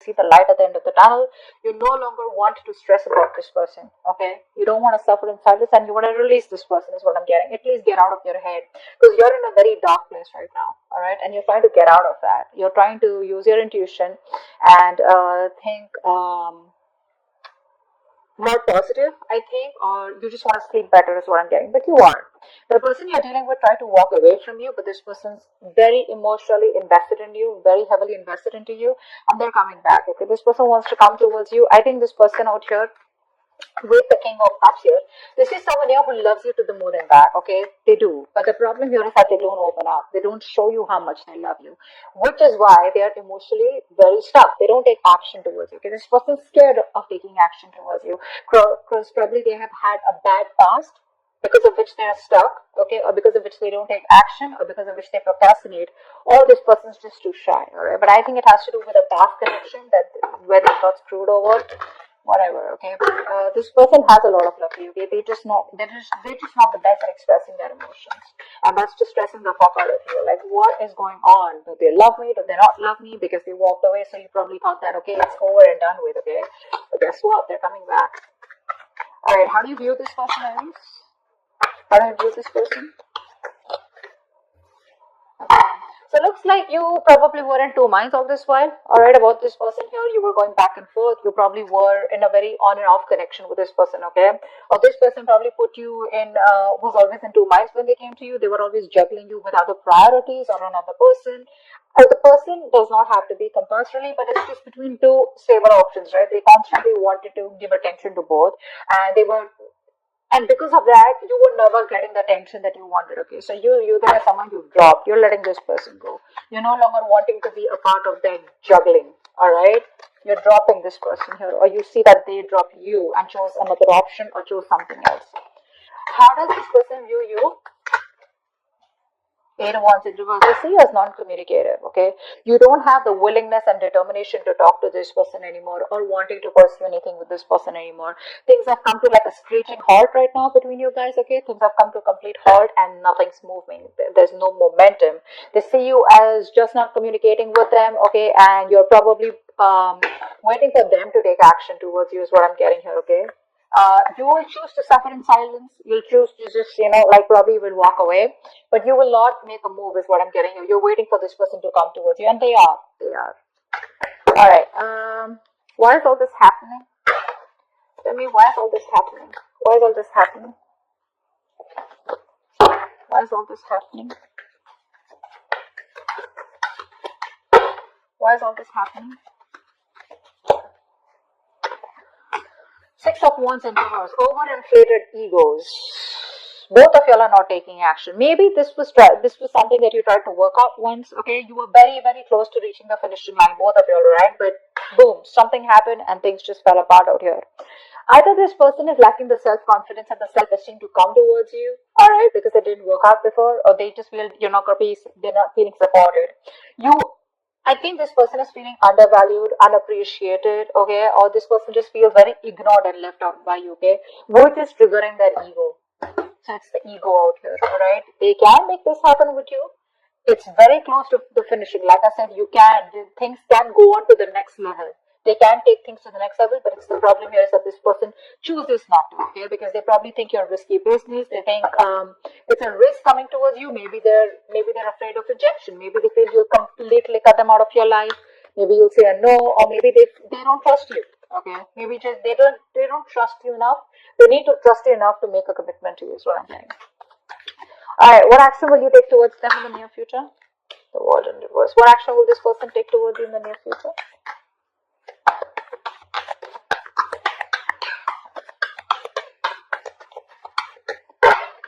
see the light at the end of the tunnel. You no longer want to stress about this person, okay? You don't want to suffer in silence, and you want to release this person is what I'm getting. At least get out of your head, because you're in a very dark place right now, all right? And you're trying to get out of that. You're trying to use your intuition and think more positive, I think, or you just want to sleep better is what I'm getting. But you are. The person you're dealing with tried to walk away from you, but this person's very emotionally invested in you, very heavily invested into you, and they're coming back. Okay, this person wants to come towards you. I think this person out here with the King of Cups here, this is someone here who loves you to the moon and back, okay? They do. But the problem here is that they don't open up. They don't show you how much they love you, which is why they are emotionally very stuck. They don't take action towards you, okay? This person's scared of taking action towards you because probably they have had a bad past because of which they are stuck, okay, or because of which they don't take action, or because of which they procrastinate, or this person's just too shy, all right? But I think it has to do with a past connection that where they got screwed over, whatever, okay. This person has a lot of love for you, okay. They're just not the best at expressing their emotions, and that's just stressing the fuck out of you. Like, what is going on? Do they love me? Do they not love me? Because they walked away, so you probably thought that, okay, it's over and done with, okay. But guess what? They're coming back. All right, how do you view this person, Aries? How do you view this person? So it looks like you probably were in two minds all this while, alright, about this person here. You were going back and forth. You probably were in a very on and off connection with this person, okay? Or this person probably put you in, was always in two minds when they came to you. They were always juggling you with other priorities or another person. Or the person does not have to be compulsorily, but it's just between two stable options, right? They constantly wanted to give attention to both, and they were, and because of that, you were never getting the attention that you wanted. Okay, so you there are someone you've dropped. You're letting this person go. You're no longer wanting to be a part of their juggling. All right, you're dropping this person here, or you see that they drop you and chose another option or chose something else. How does this person view you? Eight of Wands in reverse. They see you as non-communicative, okay? You don't have the willingness and determination to talk to this person anymore or wanting to pursue anything with this person anymore. Things have come to like a screeching halt right now between you guys, okay? Things have come to a complete halt and nothing's moving. There's no momentum. They see you as just not communicating with them, okay? And you're probably waiting for them to take action towards you is what I'm getting here, okay? You will choose to suffer in silence. You'll choose to just, like probably you will walk away, but you will not make a move is what I'm getting here. You're waiting for this person to come towards you, and they are. They are. All right. Why is all this happening? Tell me, why is all this happening? Why is all this happening? Why is all this happening? Why is all this happening? Six of Wands and reverse. Overinflated egos. Both of y'all are not taking action. Maybe this was something that you tried to work out once. Okay, you were very, very close to reaching the finishing line, both of y'all, right? But boom, something happened and things just fell apart out here. Either this person is lacking the self-confidence and the self-esteem to come towards you, all right, because it didn't work out before, or they just feel they're not feeling supported. I think this person is feeling undervalued, unappreciated, okay, or this person just feels very ignored and left out by you, okay, which is triggering their ego. So it's the ego out here, alright? They can make this happen with you. It's very close to the finishing. Like I said, things can go on to the next level. They can take things to the next level, but it's the problem here is that this person chooses not to, okay? Because they probably think you're a risky business. They think it's a risk coming towards you. Maybe they're afraid of rejection. Maybe they feel you'll completely cut them out of your life. Maybe you'll say a no, or maybe they don't trust you. Okay, maybe just they don't trust you enough. They need to trust you enough to make a commitment to you. Is what I'm saying. All right, what action will you take towards them in the near future? The World in reverse. What action will this person take towards you in the near future?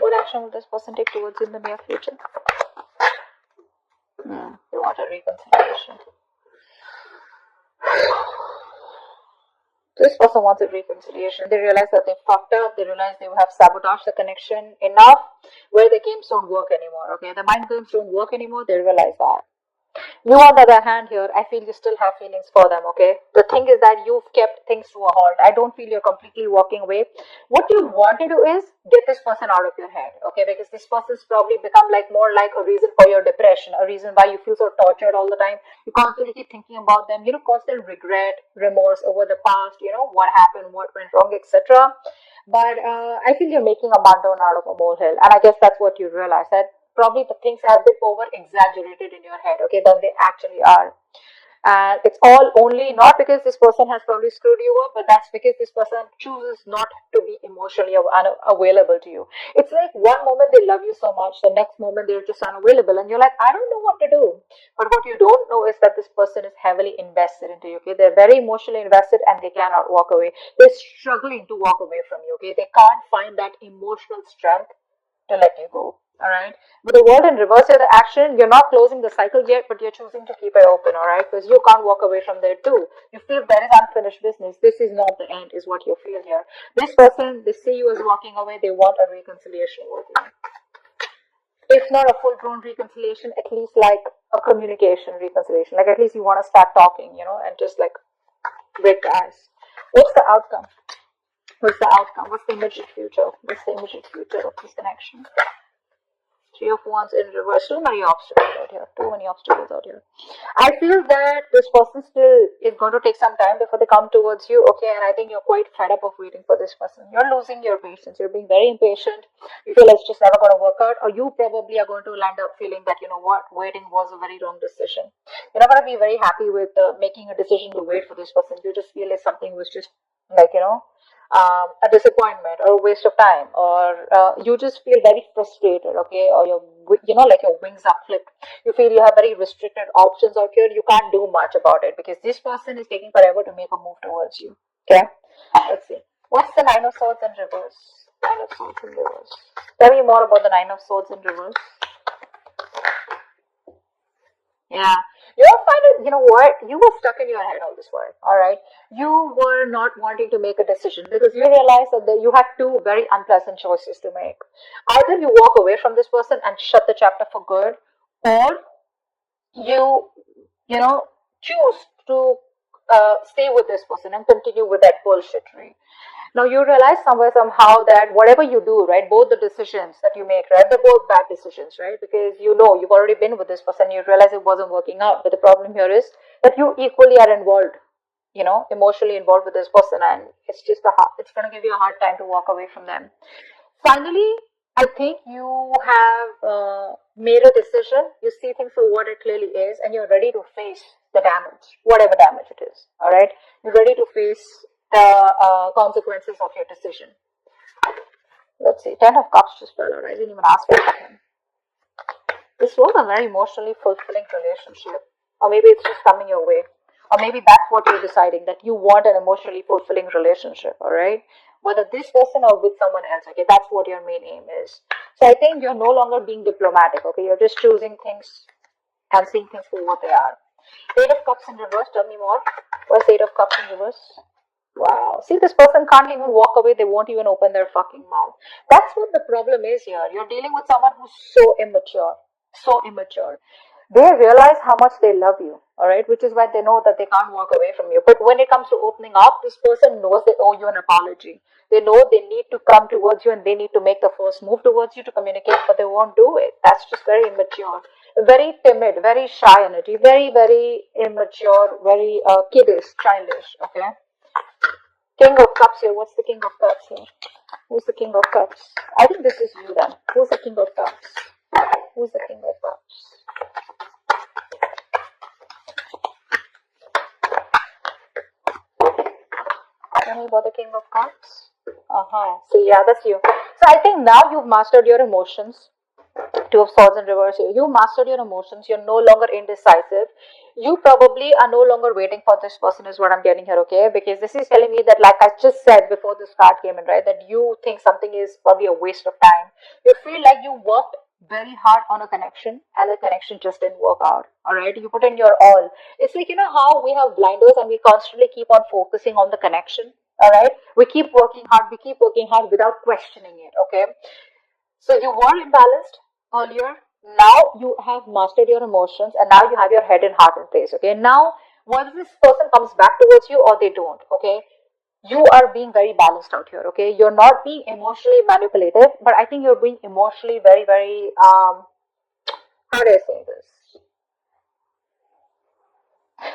What action will this person take towards you in the near future? They want a reconciliation. This person wants a reconciliation. They realize that they fucked up. They realize they have sabotaged the connection enough where the games don't work anymore. Okay, the mind games don't work anymore. They realize that. You, on the other hand, here, I feel you still have feelings for them, okay? The thing is that you've kept things to a halt. I don't feel you're completely walking away. What you want to do is get this person out of your head, okay? Because this person's probably become like more like a reason for your depression, a reason why you feel so tortured all the time. You constantly keep thinking about them, constant regret, remorse over the past, what happened, what went wrong, etc. But I feel you're making a mountain out of a molehill, and I guess that's what you realize, that probably the things have been over exaggerated in your head, okay, than they actually are. And it's all only not because this person has probably screwed you up, but that's because this person chooses not to be emotionally unavailable to you. It's like one moment they love you so much, the next moment they're just unavailable, and you're like, I don't know what to do. But what you don't know is that this person is heavily invested into you, okay? They're very emotionally invested and they cannot walk away. They're struggling to walk away from you, okay? They can't find that emotional strength to let you go. All right. With the world in reverse here, the action, you're not closing the cycle yet, but you're choosing to keep it open. All right. Because you can't walk away from there too. You feel there is unfinished business. This is not the end, is what you feel here. This person, they see you as walking away. They want a reconciliation with you. If not a full blown reconciliation, at least like a communication reconciliation. Like at least you want to start talking, and just like break the ice. What's the outcome? What's the outcome? What's the immediate future? What's the immediate future of this connection? Three of Wands in reverse. Too many obstacles out here. Too many obstacles out here. I feel that this person still is going to take some time before they come towards you. Okay, and I think you're quite fed up of waiting for this person. You're losing your patience. You're being very impatient. You feel it's just never going to work out, or you probably are going to land up feeling that, waiting was a very wrong decision. You're not going to be very happy with making a decision to wait for this person. You just feel like something was just like, a disappointment or a waste of time, or you just feel very frustrated, okay, or like your wings are flipped. You feel you have very restricted options out here. You can't do much about it because this person is taking forever to make a move towards you. Okay, let's see. What's the Nine of Swords in reverse? Nine of Swords in reverse. Tell me more about the Nine of Swords in reverse. Yeah. You'll find it, you know what? You were stuck in your head all this while, alright? You were not wanting to make a decision because you realized that you had two very unpleasant choices to make. Either you walk away from this person and shut the chapter for good, or you, choose to stay with this person and continue with that bullshittery. Now you realize somewhere somehow that whatever you do, right, both the decisions that you make, right, they're both bad decisions, right? Because you've already been with this person, you realize it wasn't working out. But the problem here is that you equally are involved, emotionally involved with this person, and it's going to give you a hard time to walk away from them. Finally, I think you have made a decision. You see things for what it clearly is, and you're ready to face the damage, whatever damage it is. All right, you're ready to face the consequences of your decision. Let's see. Ten of Cups just fell out. I didn't even ask for him. This was a very emotionally fulfilling relationship, or maybe it's just coming your way, or maybe that's what you're deciding, that you want an emotionally fulfilling relationship. All right. Whether this person or with someone else, okay, that's what your main aim is. So I think you're no longer being diplomatic, okay, you're just choosing things and seeing things for what they are. Eight of Cups in reverse, tell me more. What's Eight of Cups in reverse? Wow. See, this person can't even walk away, they won't even open their fucking mouth. That's what the problem is here. You're dealing with someone who's so immature. So immature. They realize how much they love you, alright, which is why they know that they can't walk away from you. But when it comes to opening up, this person knows they owe you an apology. They know they need to come towards you and they need to make the first move towards you to communicate, but they won't do it. That's just very immature. Very timid, very shy energy, very, very immature, very kiddish, childish, okay? King of Cups here. What's the King of Cups here? Who's the King of Cups? I think this is you then. Who's the King of Cups? Who's the King of Cups? Tell me about the King of Cups. So yeah, that's you. So I think now you've mastered your emotions. Two of Swords in reverse here. You mastered your emotions. You're no longer indecisive. You probably are no longer waiting for this person is what I'm getting here, okay? Because this is telling me that, like I just said before this card came in, right, that you think something is probably a waste of time. You feel like you worked very hard on a connection and the connection just didn't work out, all right? You put in your all. It's like, how we have blinders and we constantly keep on focusing on the connection, all right? We keep working hard without questioning it, okay? So you were imbalanced earlier, Now you have mastered your emotions, and now you have your head and heart in place. Okay, now whether this person comes back towards you or they don't, okay, you are being very balanced out here. Okay, you're not being emotionally manipulative, but I think you're being emotionally very, very how do I say this?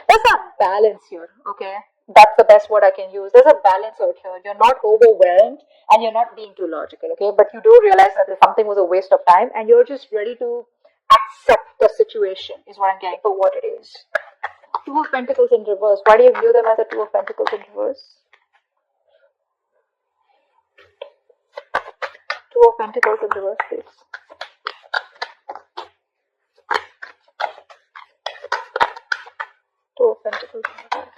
There's a balance here, okay? That's the best word I can use. There's a balance out here. You're not overwhelmed and you're not being too logical, okay? But you do realize that if something was a waste of time and you're just ready to accept the situation, is what I'm getting for what it is. Two of Pentacles in reverse. Why do you view them as a Two of Pentacles in reverse? Two of Pentacles in reverse, please. Two of Pentacles in reverse.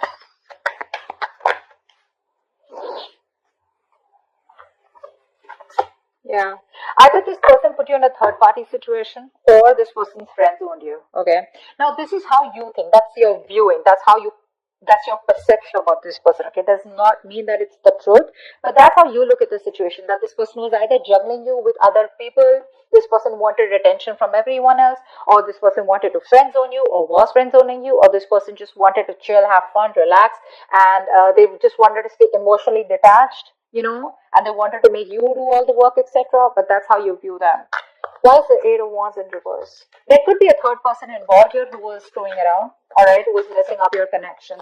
Yeah. Either this person put you in a third party situation or this person's friend zoned you. Okay. Now this is how you think. That's your viewing. That's your perception about this person. Okay. Does not mean that it's the truth, but that's how you look at the situation. That this person was either juggling you with other people, this person wanted attention from everyone else, or this person wanted to friend zone you, or was friend zoning you, or this person just wanted to chill, have fun, relax, and they just wanted to stay emotionally detached, and they wanted to make you do all the work, etc. But that's how you view them. Why is the Eight of Wands in reverse? There could be a third person involved here who was screwing around, alright, who was messing up your connection.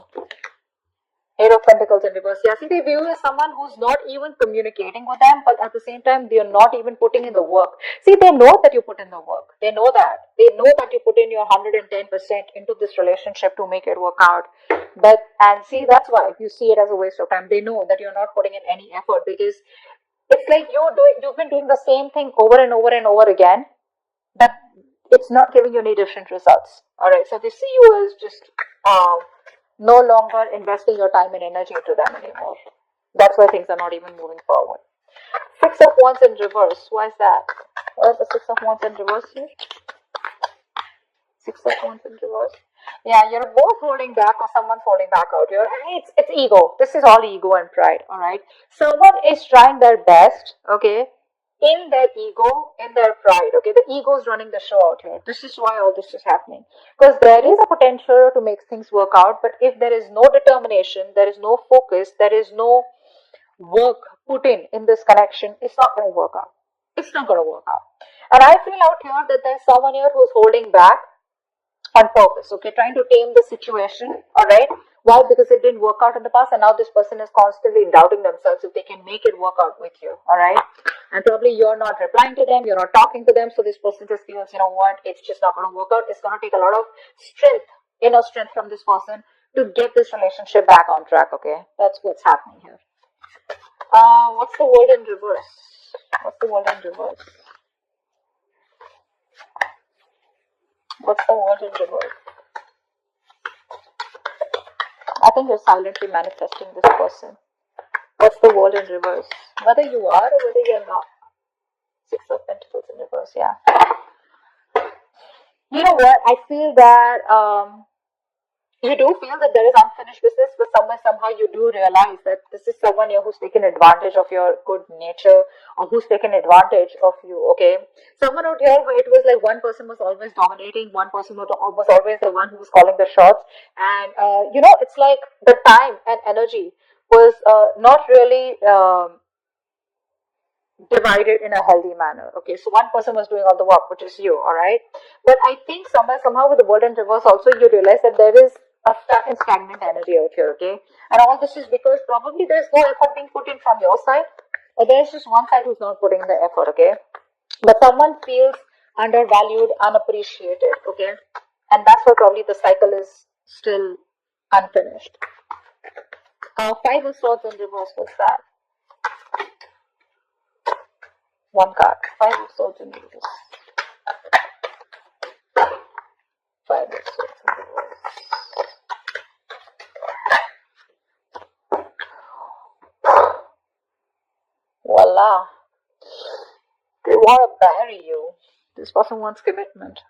Eight of Pentacles in reverse. Yeah, see, they view you as someone who's not even communicating with them, but at the same time, they're not even putting in the work. See, they know that you put in the work. They know that. They know that you put in your 110% into this relationship to make it work out. And see, that's why you see it as a waste of time. They know that you're not putting in any effort because it's like you've been doing the same thing over and over and over again, but it's not giving you any different results. All right, so they see you as just no longer investing your time and energy into them anymore. That's why things are not even moving forward. Six of Wands in reverse. Why is that? Why is the Six of Wands in reverse here? Six of Wands in reverse. Yeah, you're both holding back or someone's holding back out here. It's ego. This is all ego and pride, alright? Someone is trying their best, okay, in their ego, in their pride, okay? The ego is running the show out here. This is why all this is happening. Because there is a potential to make things work out, but if there is no determination, there is no focus, there is no work put in this connection, it's not going to work out. It's not going to work out. And I feel out here that there's someone here who's holding back on purpose, okay, trying to tame the situation, all right? Why? Because it didn't work out in the past, and now this person is constantly doubting themselves if they can make it work out with you, all right? And probably you're not replying to them, you're not talking to them, so this person just feels, you know what, it's just not going to work out. It's going to take a lot of strength, inner strength from this person to get this relationship back on track, okay? That's what's happening here. What's the World in reverse? What's the World in reverse? What's the World in reverse? I think you're silently manifesting this person. What's the World in reverse? Whether you are or whether you're not. Six of Pentacles in reverse, yeah. You know what? I feel that you do feel that there is unfinished business, but somewhere, somehow you do realize that this is someone here who's taken advantage of your good nature or who's taken advantage of you, okay? Someone out here where it was like one person was always dominating, one person was always the one who was calling the shots. And, it's like the time and energy was not really divided in a healthy manner. Okay, so one person was doing all the work, which is you, all right? But I think somehow with the World in reverse, also you realize that there is a stuck and stagnant energy out here, okay? And all this is because probably there's no effort being put in from your side, or there's just one side who's not putting the effort, okay? But someone feels undervalued, unappreciated, okay? And that's why probably the cycle is still unfinished. Five of Swords in reverse, what's that? One card. Five of Swords in reverse. Five of Swords in reverse. Voila. They want to marry you. This person wants commitment.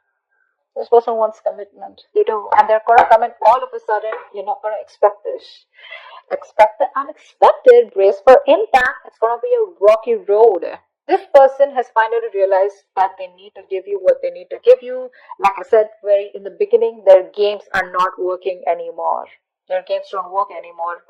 This person wants commitment. They do. And they're going to come in all of a sudden. You're not going to expect this. Expect the unexpected. Brace for impact. It's going to be a rocky road. This person has finally realized that they need to give you what they need to give you. Like I said very in the beginning, their games are not working anymore. Their games don't work anymore.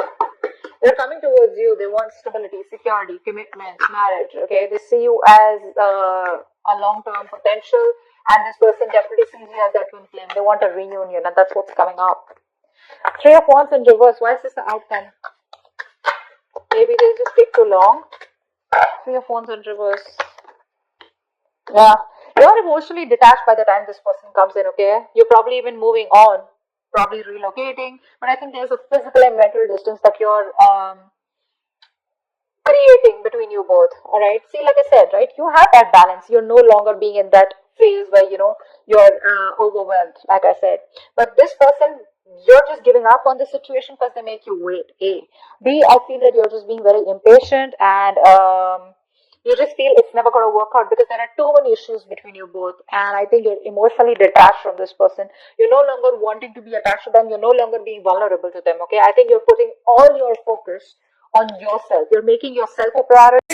They're coming towards you. They want stability, security, commitment, marriage. Okay, they see you as a long-term potential, and this person definitely sees you as that twin flame. They want a reunion, and that's what's coming up. Three of Wands in reverse. Why is this the outcome? Maybe they just take too long. Three of Wands in reverse. Yeah, you're emotionally detached by the time this person comes in. Okay, you're probably even moving on, probably relocating, but I think there's a physical and mental distance that you're creating between you both. All right, see, like I said, right, you have that balance. You're no longer being in that phase where you're overwhelmed, like I said. But this person, you're just giving up on the situation because they make you wait. A, B, I feel that you're just being very impatient, and you just feel it's never going to work out because there are too many issues between you both. And I think you're emotionally detached from this person. You're no longer wanting to be attached to them. You're no longer being vulnerable to them. Okay, I think you're putting all your focus on yourself. You're making yourself a priority.